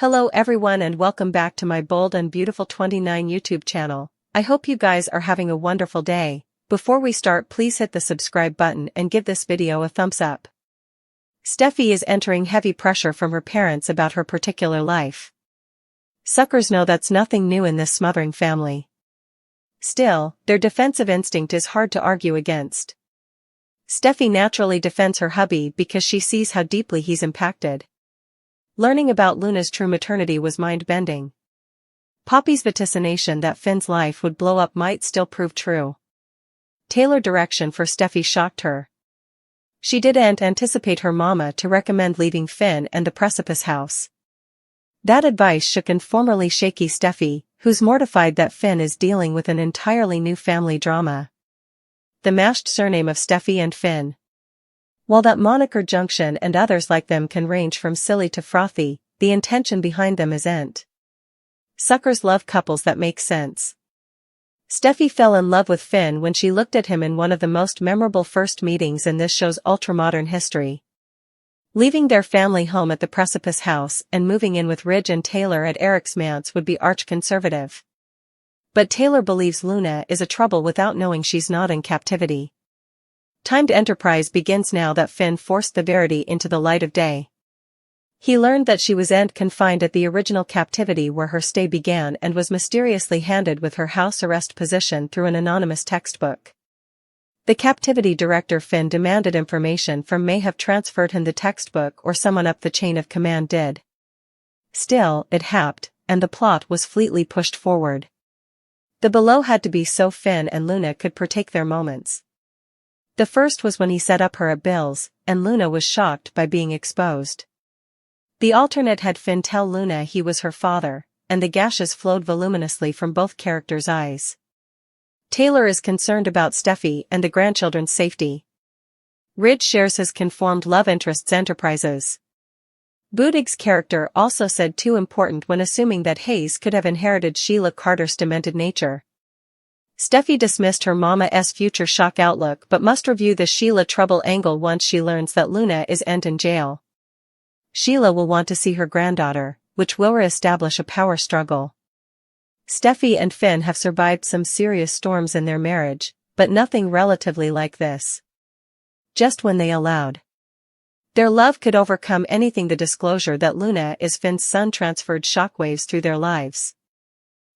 Hello everyone and welcome back to my Bold and Beautiful 29 YouTube channel. I hope you guys are having a wonderful day. Before we start, please hit the subscribe button and give this video a thumbs up. Steffy is entering heavy pressure from her parents about her particular life. Suckers know that's nothing new in this smothering family. Still, their defensive instinct is hard to argue against. Steffy naturally defends her hubby because she sees how deeply he's impacted. Learning about Luna's true maternity was mind-bending. Poppy's vaticination that Finn's life would blow up might still prove true. Tailored direction for Steffy shocked her. She didn't anticipate her mama to recommend leaving Finn and the precipice house. That advice shook an formerly shaky Steffy, who's mortified that Finn is dealing with an entirely new family drama. The mashed surname of Steffy and Finn. While that moniker Junction and others like them can range from silly to frothy, the intention behind them isn't. Suckers love couples that make sense. Steffy fell in love with Finn when she looked at him in one of the most memorable first meetings in this show's ultramodern history. Leaving their family home at the precipice house and moving in with Ridge and Taylor at Eric's manse would be arch-conservative. But Taylor believes Luna is a trouble without knowing she's not in captivity. Timed enterprise begins now that Finn forced the Verity into the light of day. He learned that she wasn't confined at the original captivity where her stay began and was mysteriously handed with her house arrest position through an anonymous textbook. The captivity director Finn demanded information from may have transferred him the textbook or someone up the chain of command did. Still, it happened, and the plot was fleetly pushed forward. The below had to be so Finn and Luna could partake their moments. The first was when he set up her at Bill's, and Luna was shocked by being exposed. The alternate had Finn tell Luna he was her father, and the gashes flowed voluminously from both characters' eyes. Taylor is concerned about Steffy and the grandchildren's safety. Ridge shares his conformed love interest's enterprises. Budig's character also said too important when assuming that Hayes could have inherited Sheila Carter's demented nature. Steffy dismissed her mama's future shock outlook but must review the Sheila trouble angle once she learns that Luna isn't in jail. Sheila will want to see her granddaughter, which will re-establish a power struggle. Steffy and Finn have survived some serious storms in their marriage, but nothing relatively like this. Just when they allowed their love could overcome anything, the disclosure that Luna is Finn's son transferred shockwaves through their lives.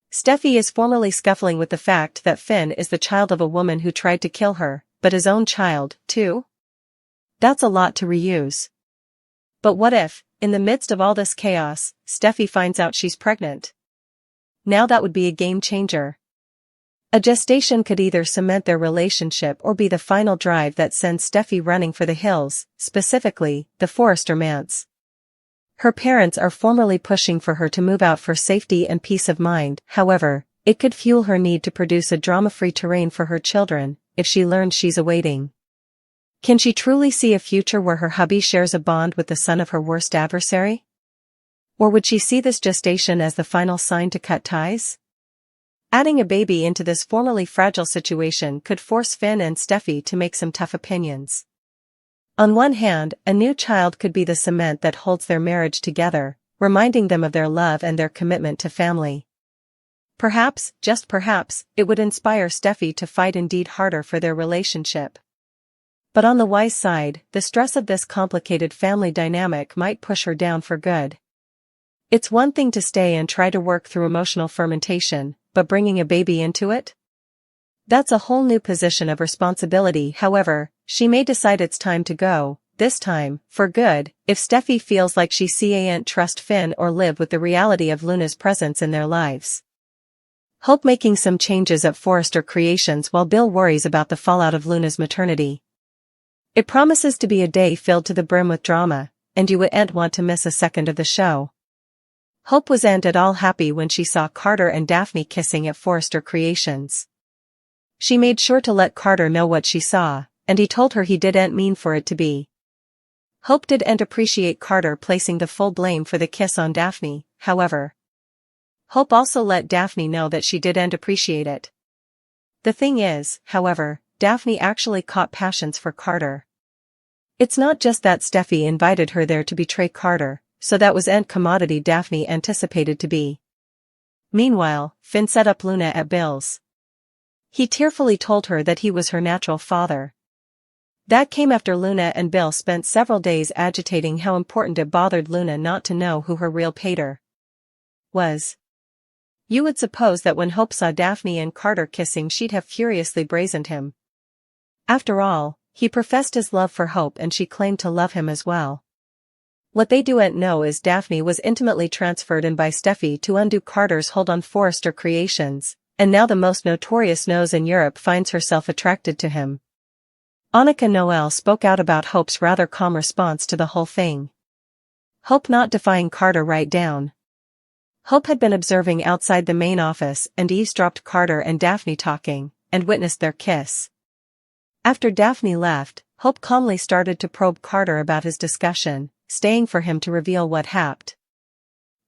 Steffy is formally scuffling with the fact that Finn is the child of a woman who tried to kill her, but his own child, too? That's a lot to reuse. But what if, in the midst of all this chaos, Steffy finds out she's pregnant? Now that would be a game changer. A gestation could either cement their relationship or be the final drive that sends Steffy running for the hills, specifically, the Forrester manse. Her parents are formally pushing for her to move out for safety and peace of mind. However, it could fuel her need to produce a drama-free terrain for her children, if she learns she's awaiting. Can she truly see a future where her hubby shares a bond with the son of her worst adversary? Or would she see this gestation as the final sign to cut ties? Adding a baby into this formerly fragile situation could force Finn and Steffy to make some tough opinions. On one hand, a new child could be the cement that holds their marriage together, reminding them of their love and their commitment to family. Perhaps, just perhaps, it would inspire Steffy to fight indeed harder for their relationship. But on the wise side, the stress of this complicated family dynamic might push her down for good. It's one thing to stay and try to work through emotional fermentation, but bringing a baby into it? That's a whole new position of responsibility. However, she may decide it's time to go, this time, for good, if Steffy feels like she can't trust Finn or live with the reality of Luna's presence in their lives. Hope making some changes at Forrester Creations while Bill worries about the fallout of Luna's maternity. It promises to be a day filled to the brim with drama, and you wouldn't want to miss a second of the show. Hope wasn't at all happy when she saw Carter and Daphne kissing at Forrester Creations. She made sure to let Carter know what she saw, and he told her he didn't mean for it to be. Hope didn't appreciate Carter placing the full blame for the kiss on Daphne, however. Hope also let Daphne know that she didn't appreciate it. The thing is, however, Daphne actually caught passions for Carter. It's not just that Steffy invited her there to betray Carter, so that was Aunt Commodity Daphne anticipated to be. Meanwhile, Finn set up Luna at Bill's. He tearfully told her that he was her natural father. That came after Luna and Bill spent several days agitating how important it bothered Luna not to know who her real pater was. You would suppose that when Hope saw Daphne and Carter kissing she'd have furiously brazened him. After all, he professed his love for Hope and she claimed to love him as well. What they don't know is Daphne was intimately transferred in by Steffy to undo Carter's hold on Forrester Creations, and now the most notorious nose in Europe finds herself attracted to him. Annika Noel spoke out about Hope's rather calm response to the whole thing. Hope not defying Carter right down. Hope had been observing outside the main office and eavesdropped Carter and Daphne talking, and witnessed their kiss. After Daphne left, Hope calmly started to probe Carter about his discussion, staying for him to reveal what happened.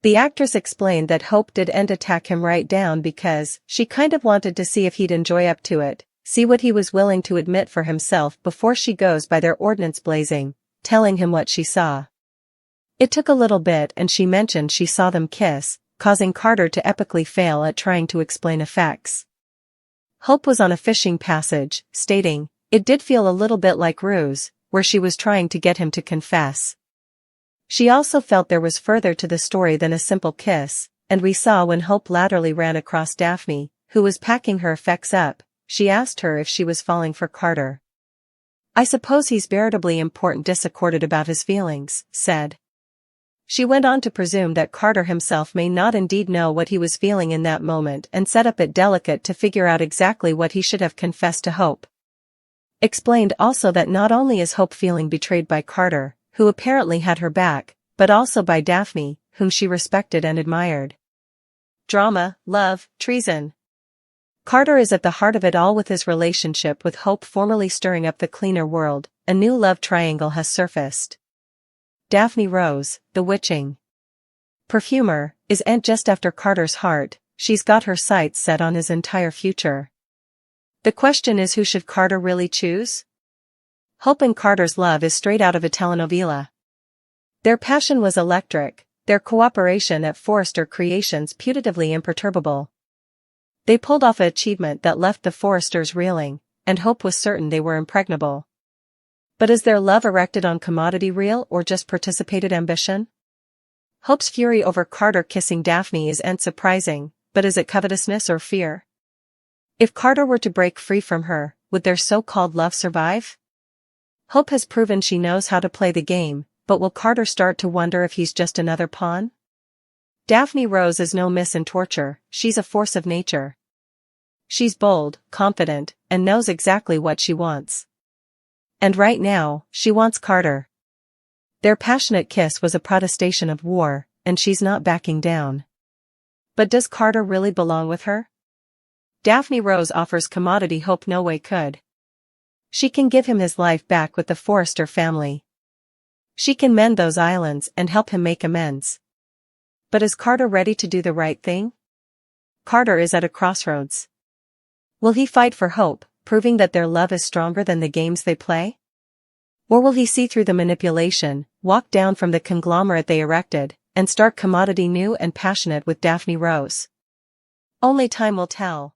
The actress explained that Hope did end attack him right down because she kind of wanted to see if he'd enjoy up to it, see what he was willing to admit for himself before she goes by their ordnance blazing, telling him what she saw. It took a little bit and she mentioned she saw them kiss, causing Carter to epically fail at trying to explain effects. Hope was on a fishing passage, stating, it did feel a little bit like ruse, where she was trying to get him to confess. She also felt there was further to the story than a simple kiss, and we saw when Hope laterally ran across Daphne, who was packing her effects up, she asked her if she was falling for Carter. I suppose he's veritably important disaccorded about his feelings, said. She went on to presume that Carter himself may not indeed know what he was feeling in that moment and set up it delicate to figure out exactly what he should have confessed to Hope. Explained also that not only is Hope feeling betrayed by Carter, who apparently had her back, but also by Daphne, whom she respected and admired. Drama, love, treason. Carter is at the heart of it all with his relationship with Hope formerly stirring up the cleaner world. A new love triangle has surfaced. Daphne Rose, the witching perfumer, is Aunt just after Carter's heart. She's got her sights set on his entire future. The question is, who should Carter really choose? Hope and Carter's love is straight out of a telenovela. Their passion was electric, their cooperation at Forrester Creations putatively imperturbable. They pulled off an achievement that left the Forresters reeling, and Hope was certain they were impregnable. But is their love erected on commodity real or just participated ambition? Hope's fury over Carter kissing Daphne is unsurprising, but is it covetousness or fear? If Carter were to break free from her, would their so-called love survive? Hope has proven she knows how to play the game, but will Carter start to wonder if he's just another pawn? Daphne Rose is no miss in torture, she's a force of nature. She's bold, confident, and knows exactly what she wants. And right now, she wants Carter. Their passionate kiss was a protestation of war, and she's not backing down. But does Carter really belong with her? Daphne Rose offers commodity Hope no way could. She can give him his life back with the Forrester family. She can mend those islands and help him make amends. But is Carter ready to do the right thing? Carter is at a crossroads. Will he fight for Hope, proving that their love is stronger than the games they play? Or will he see through the manipulation, walk down from the conglomerate they erected, and start commodity new and passionate with Daphne Rose? Only time will tell.